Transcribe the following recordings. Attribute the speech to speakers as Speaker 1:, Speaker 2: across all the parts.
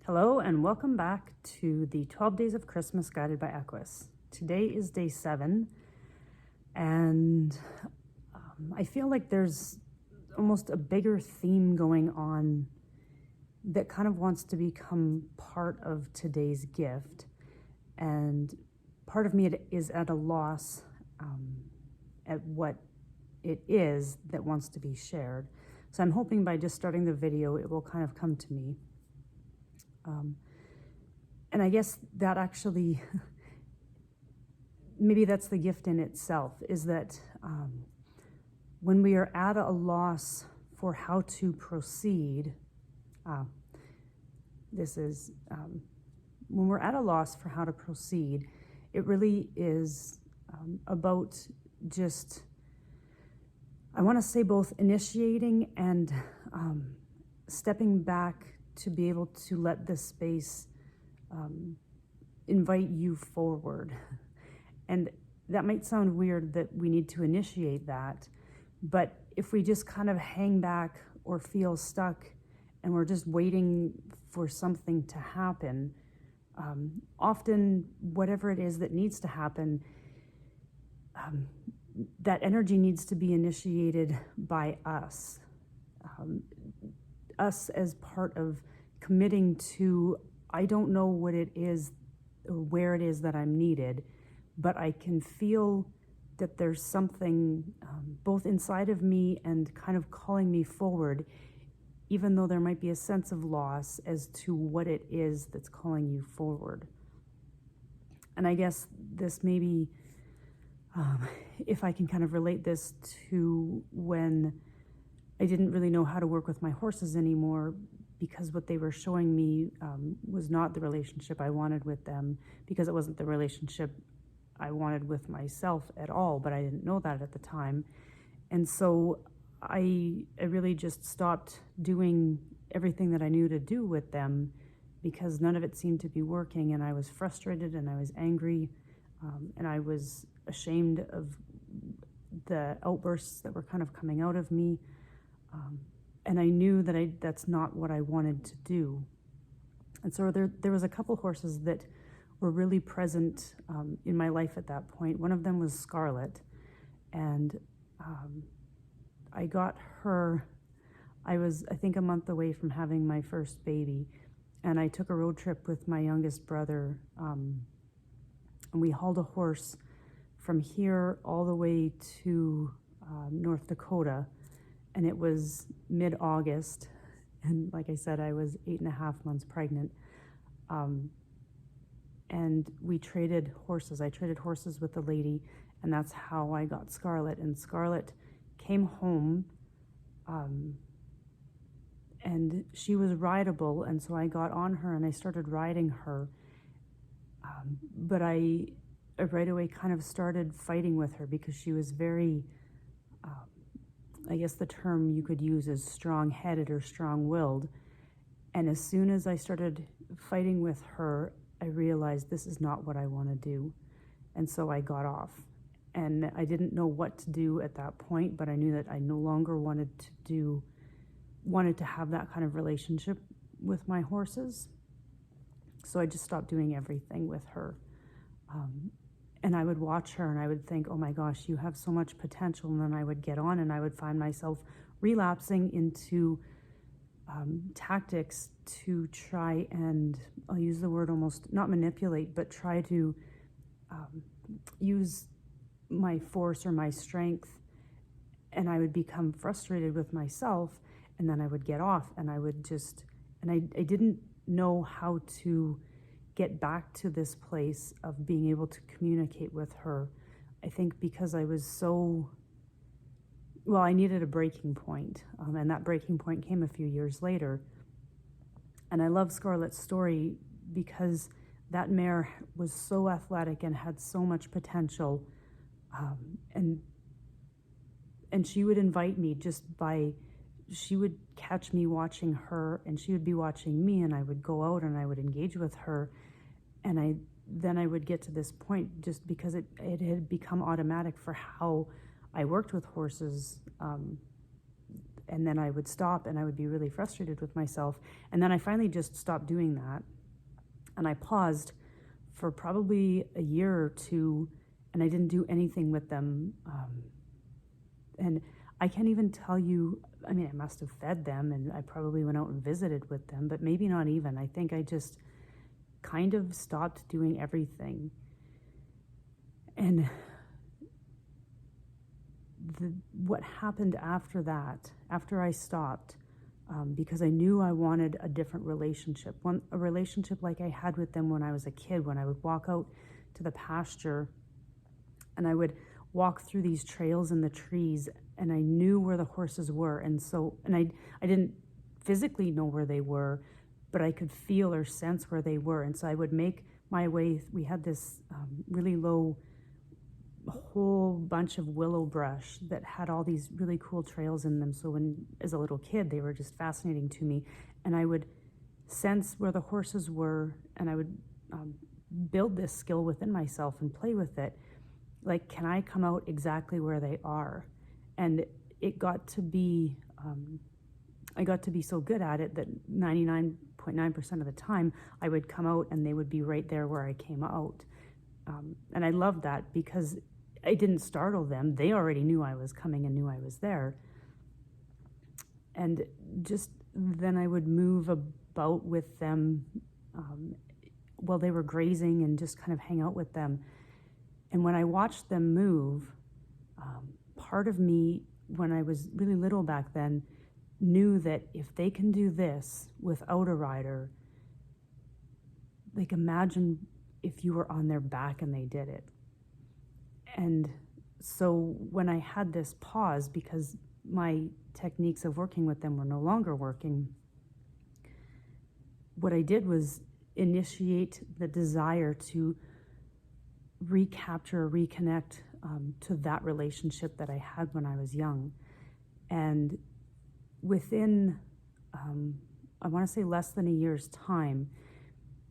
Speaker 1: Hello and welcome back to the 12 Days of Christmas guided by Equus. Today is day 7 and I feel like there's almost a bigger theme going on that kind of wants to become part of today's gift, and part of me is at a loss at what it is that wants to be shared. So I'm hoping by just starting the video it will kind of come to me. And I guess that actually, maybe that's the gift in itself, is that when we are at a loss for how to proceed, when we're at a loss for how to proceed, it really is about just, I want to say, both initiating and stepping back to be able to let this space invite you forward. And that might sound weird that we need to initiate that, but if we just kind of hang back or feel stuck and we're just waiting for something to happen, often whatever it is that needs to happen, that energy needs to be initiated by us. Us as part of committing to, I don't know what it is or where it is that I'm needed, but I can feel that there's something both inside of me and kind of calling me forward, even though there might be a sense of loss as to what it is that's calling you forward. And I guess this maybe, if I can kind of relate this to when I didn't really know how to work with my horses anymore, because what they were showing me was not the relationship I wanted with them, because it wasn't the relationship I wanted with myself at all, but I didn't know that at the time. And so I really just stopped doing everything that I knew to do with them, because none of it seemed to be working, and I was frustrated and I was angry, and I was ashamed of the outbursts that were kind of coming out of me. And I knew that that's not what I wanted to do. And so there was a couple horses that were really present in my life at that point. One of them was Scarlet, and I got her, I was, I think, a month away from having my first baby, and I took a road trip with my youngest brother, and we hauled a horse from here all the way to North Dakota. And it was mid-August, and like I said, I was 8.5 months pregnant. And we traded horses. I traded horses with a lady, and that's how I got Scarlet. And Scarlet came home, and she was rideable, and so I got on her and I started riding her. But I right away kind of started fighting with her, because she was very, I guess the term you could use is strong-headed or strong-willed. And as soon as I started fighting with her, I realized this is not what I want to do. And so I got off. And I didn't know what to do at that point, but I knew that I no longer wanted to have that kind of relationship with my horses. So I just stopped doing everything with her. And I would watch her and I would think, oh my gosh, you have so much potential. And then I would get on and I would find myself relapsing into tactics to try and, I'll use the word almost, not manipulate, but try to use my force or my strength. And I would become frustrated with myself, and then I would get off, and I would just, and I didn't know how to get back to this place of being able to communicate with her. I think because I was so, well, I needed a breaking point, and that breaking point came a few years later. And I love Scarlet's story because that mare was so athletic and had so much potential, and she would invite me she would catch me watching her, and she would be watching me, and I would go out and I would engage with her, and then I would get to this point, just because it had become automatic for how I worked with horses and then I would stop and I would be really frustrated with myself. And then I finally just stopped doing that. And I paused for probably a year or two, and I didn't do anything with them. And I can't even tell you, I mean, I must have fed them and I probably went out and visited with them, but maybe not even. I think I just kind of stopped doing everything. And what happened after that, after I stopped, because I knew I wanted a different relationship, a relationship like I had with them when I was a kid, when I would walk out to the pasture and I would walk through these trails in the trees, and I knew where the horses were. And I didn't physically know where they were, but I could feel or sense where they were. And so I would make my way. We had this really low, whole bunch of willow brush that had all these really cool trails in them. So as a little kid, they were just fascinating to me. And I would sense where the horses were, and I would build this skill within myself and play with it. Like, can I come out exactly where they are? And it got to be, I got to be so good at it that 99.9% of the time I would come out and they would be right there where I came out. And I loved that because I didn't startle them. They already knew I was coming and knew I was there. And just then I would move about with them while they were grazing and just kind of hang out with them. And when I watched them move, part of me, when I was really little back then, knew that if they can do this without a rider, like, imagine if you were on their back and they did it. And so when I had this pause, because my techniques of working with them were no longer working, what I did was initiate the desire to recapture, reconnect to that relationship that I had when I was young. And within, I want to say less than a year's time,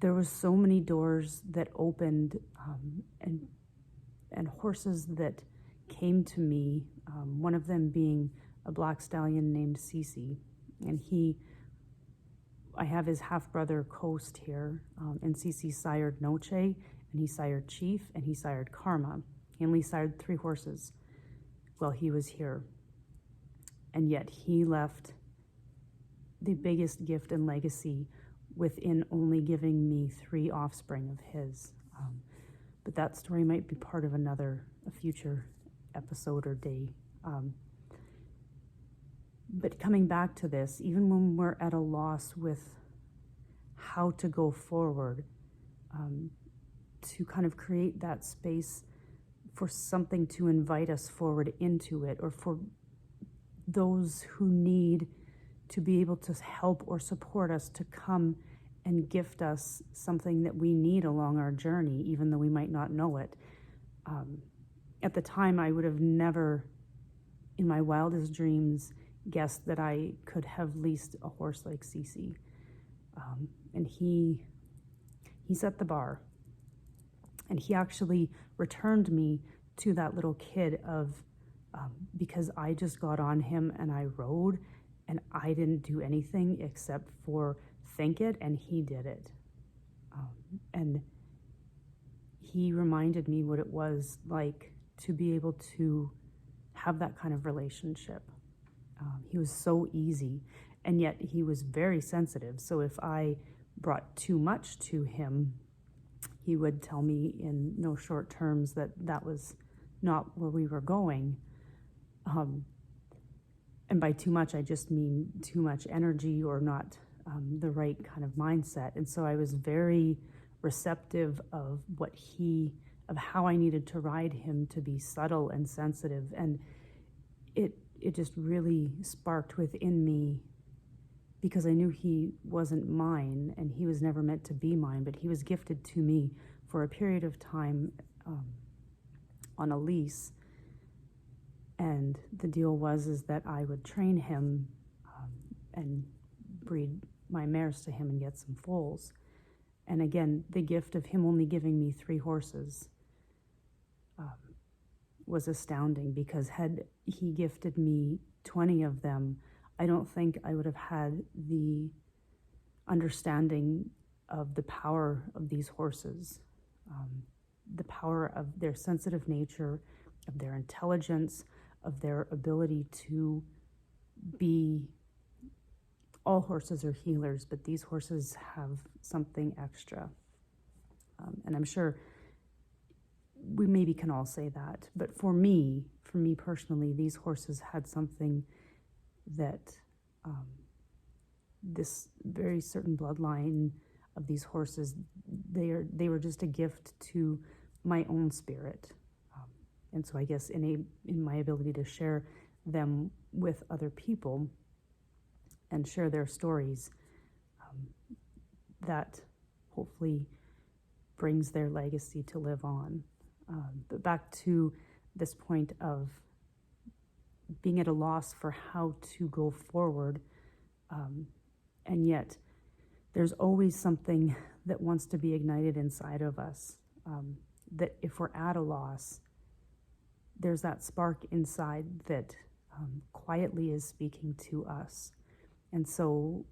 Speaker 1: there was so many doors that opened and horses that came to me, one of them being a black stallion named Cece. And I have his half-brother Coast here, and Cece sired Noche, and he sired Chief, and he sired Karma. He only sired 3 horses while he was here. And yet he left the biggest gift and legacy within only giving me 3 offspring of his. But that story might be part of a future episode or day. But coming back to this, even when we're at a loss with how to go forward, to kind of create that space for something to invite us forward into it, or for those who need to be able to help or support us to come and gift us something that we need along our journey, even though we might not know it. At the time, I would have never, in my wildest dreams, guessed that I could have leased a horse like Cece. And he set the bar. And he actually returned me to that little kid because I just got on him and I rode, and I didn't do anything except for think it, and he did it. And he reminded me what it was like to be able to have that kind of relationship. He was so easy, and yet he was very sensitive. So if I brought too much to him, he would tell me in no short terms that that was not where we were going. And by too much, I just mean too much energy or not the right kind of mindset. And so I was very receptive of how I needed to ride him to be subtle and sensitive. And it just really sparked within me, because I knew he wasn't mine and he was never meant to be mine, but he was gifted to me for a period of time on a lease. And the deal was that I would train him and breed my mares to him and get some foals. And again, the gift of him only giving me 3 horses was astounding, because had he gifted me 20 of them, I don't think I would have had the understanding of the power of these horses, the power of their sensitive nature, of their intelligence, of their ability to be. All horses are healers, but these horses have something extra. And I'm sure we maybe can all say that. But for me personally, these horses had something that this very certain bloodline of these horses, they were just a gift to my own spirit. And so I guess in my ability to share them with other people and share their stories, that hopefully brings their legacy to live on. But back to this point of being at a loss for how to go forward, and yet there's always something that wants to be ignited inside of us, that if we're at a loss, there's that spark inside that quietly is speaking to us. And so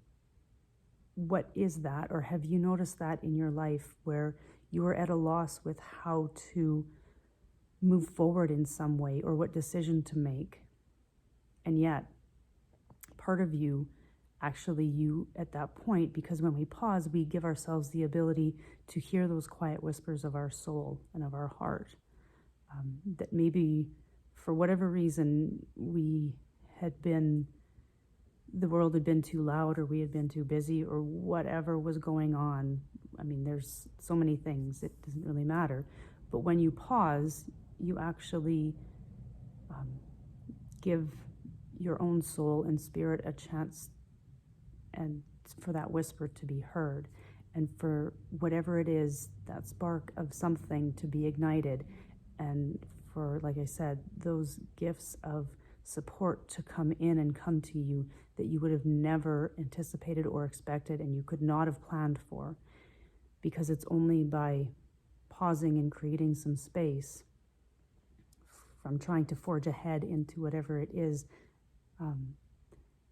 Speaker 1: what is that? Or have you noticed that in your life where you are at a loss with how to move forward in some way or what decision to make? And yet, part of you, actually you at that point, because when we pause, we give ourselves the ability to hear those quiet whispers of our soul and of our heart, that maybe for whatever reason the world had been too loud, or we had been too busy, or whatever was going on. I mean, there's so many things, it doesn't really matter. But when you pause, you actually give your own soul and spirit a chance, and for that whisper to be heard, and for whatever it is, that spark of something to be ignited, and for, like I said, those gifts of support to come in and come to you that you would have never anticipated or expected, and you could not have planned for, because it's only by pausing and creating some space from trying to forge ahead into whatever it is,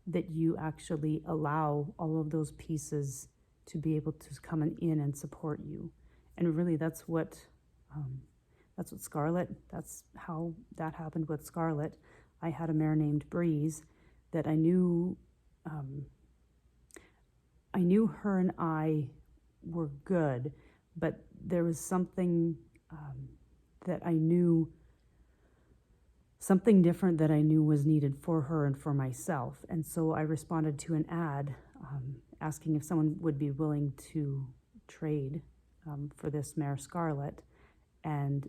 Speaker 1: that you actually allow all of those pieces to be able to come in and support you. And really that's what Scarlett, that's how that happened with Scarlett. I had a mare named Breeze that I knew her and I were good, but there was something that I knew, something different that I knew was needed for her and for myself. And so I responded to an ad asking if someone would be willing to trade for this mare Scarlett. And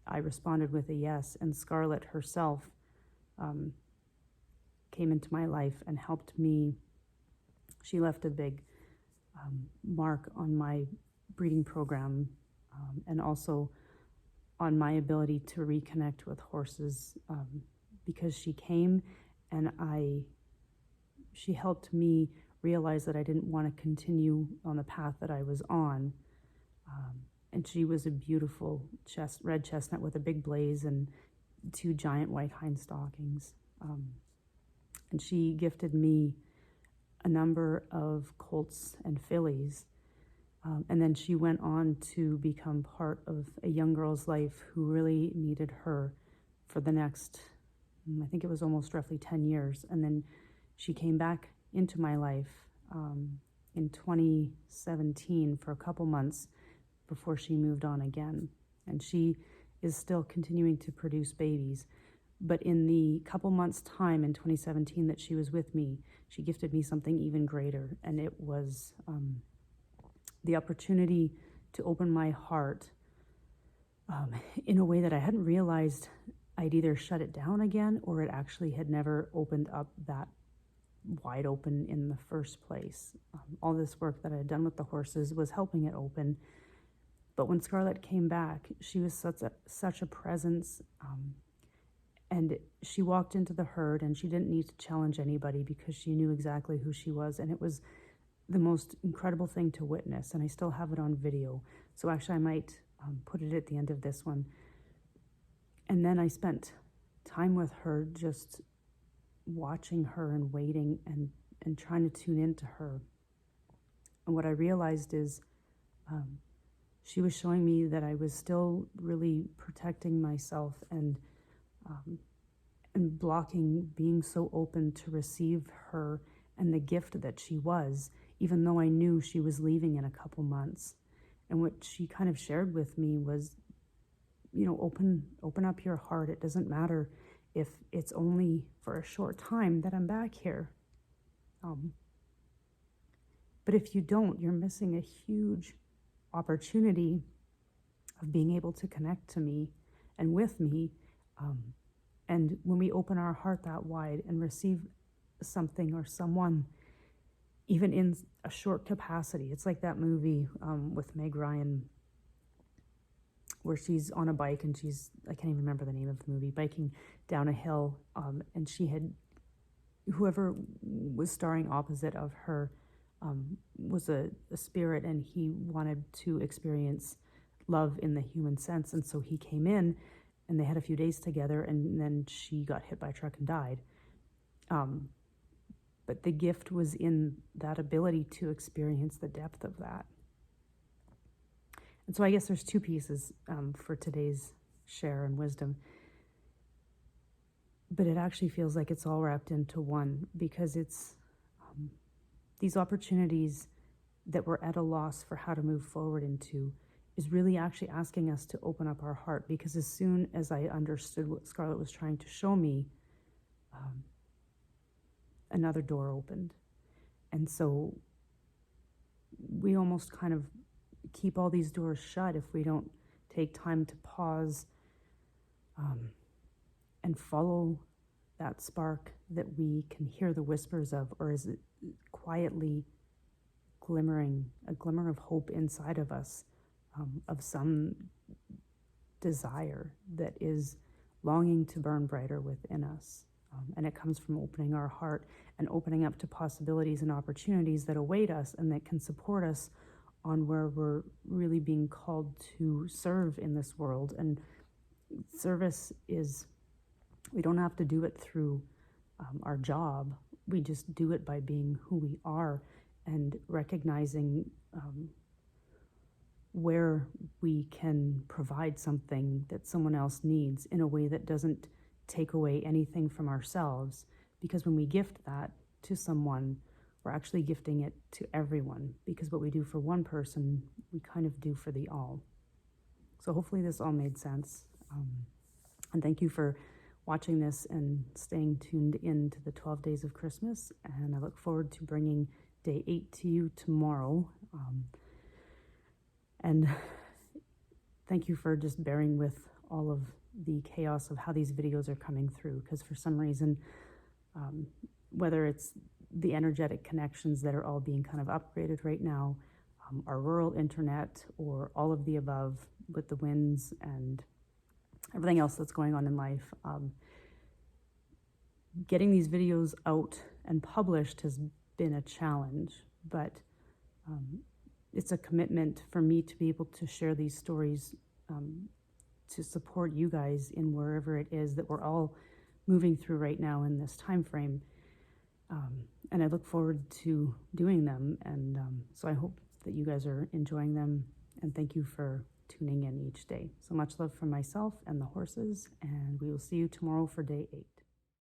Speaker 1: I responded with a yes, and Scarlett herself came into my life and helped me. She left a big mark on my breeding program, and also on my ability to reconnect with horses, because she came and she helped me realize that I didn't want to continue on the path that I was on. And she was a beautiful red chestnut with a big blaze and 2 giant white hind stockings. And she gifted me a number of colts and fillies. And then she went on to become part of a young girl's life who really needed her for the next, I think it was almost roughly 10 years. And then she came back into my life in 2017 for a couple months before she moved on again. And she is still continuing to produce babies. But in the couple months' time in 2017 that she was with me, she gifted me something even greater. And it was the opportunity to open my heart in a way that I hadn't realized. I'd either shut it down again, or it actually had never opened up that wide open in the first place. All this work that I had done with the horses was helping it open. But when Scarlett came back, she was such a presence, and she walked into the herd, and she didn't need to challenge anybody because she knew exactly who she was. And it was the most incredible thing to witness, and I still have it on video. So actually I might put it at the end of this one. And then I spent time with her just watching her and waiting and trying to tune into her. And what I realized is she was showing me that I was still really protecting myself and blocking being so open to receive her and the gift that she was, even though I knew she was leaving in a couple months. And what she kind of shared with me was, open up your heart. It doesn't matter if it's only for a short time that I'm back here. But if you don't, you're missing a huge opportunity of being able to connect to me and with me. And when we open our heart that wide and receive something or someone, even in a short capacity, it's like that movie with Meg Ryan, where she's on a bike and I can't even remember the name of the movie, biking down a hill, and whoever was starring opposite of her was a spirit, and he wanted to experience love in the human sense, and so he came in, and they had a few days together, and then she got hit by a truck and died. But the gift was in that ability to experience the depth of that. And so I guess there's two pieces for today's share and wisdom. But it actually feels like it's all wrapped into one, because it's these opportunities that we're at a loss for how to move forward into is really actually asking us to open up our heart. Because as soon as I understood what Scarlett was trying to show me, another door opened. And so we almost kind of keep all these doors shut if we don't take time to pause and follow that spark that we can hear the whispers of, or is it quietly glimmering, a glimmer of hope inside of us, of some desire that is longing to burn brighter within us. And it comes from opening our heart and opening up to possibilities and opportunities that await us and that can support us on where we're really being called to serve in this world. And service is, we don't have to do it through our job. We just do it by being who we are and recognizing where we can provide something that someone else needs in a way that doesn't take away anything from ourselves. Because when we gift that to someone, we're actually gifting it to everyone, because what we do for one person, we kind of do for the all. So hopefully this all made sense. And thank you for watching this and staying tuned in to the 12 Days of Christmas. And I look forward to bringing day 8 to you tomorrow. And thank you for just bearing with all of the chaos of how these videos are coming through, because for some reason, whether it's the energetic connections that are all being kind of upgraded right now, our rural internet, or all of the above with the winds and everything else that's going on in life, getting these videos out and published has been a challenge, but it's a commitment for me to be able to share these stories to support you guys in wherever it is that we're all moving through right now in this time frame. And I look forward to doing them. And so I hope that you guys are enjoying them. And thank you for tuning in each day. So much love from myself and the horses. And we will see you tomorrow for day 8.